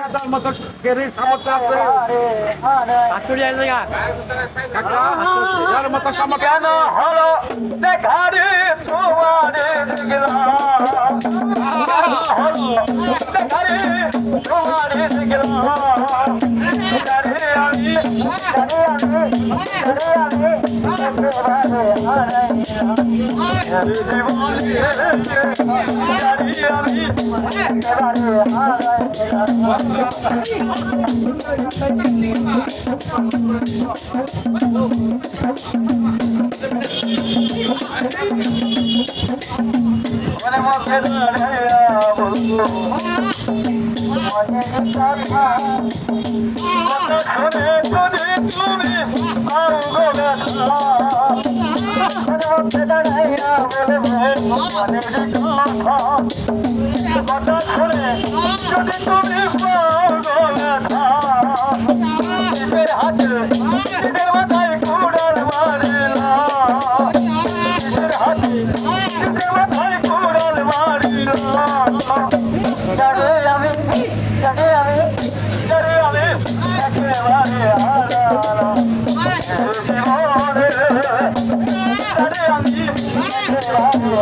তার মতো কেরির সামর্থ্য আছে যার মতো সামর্থ্য কেন হলো দেখারে তোমারে দেখলাম দেখারে তোমারে দেখলাম জানে আমি জীবনে আমি মনে মধ্যে শুনে যদি তুমি দাঁড়াইয়া বলে কথা শুনে যদি তুমি নিজের হাতে নিজের মাথায় কুড়াল মারিলা নিজের হাতে নিজের মাথায় কুড়াল মারিলা জানে আমি একেবারে হারালাম জীবনে জানে আমি একেবারে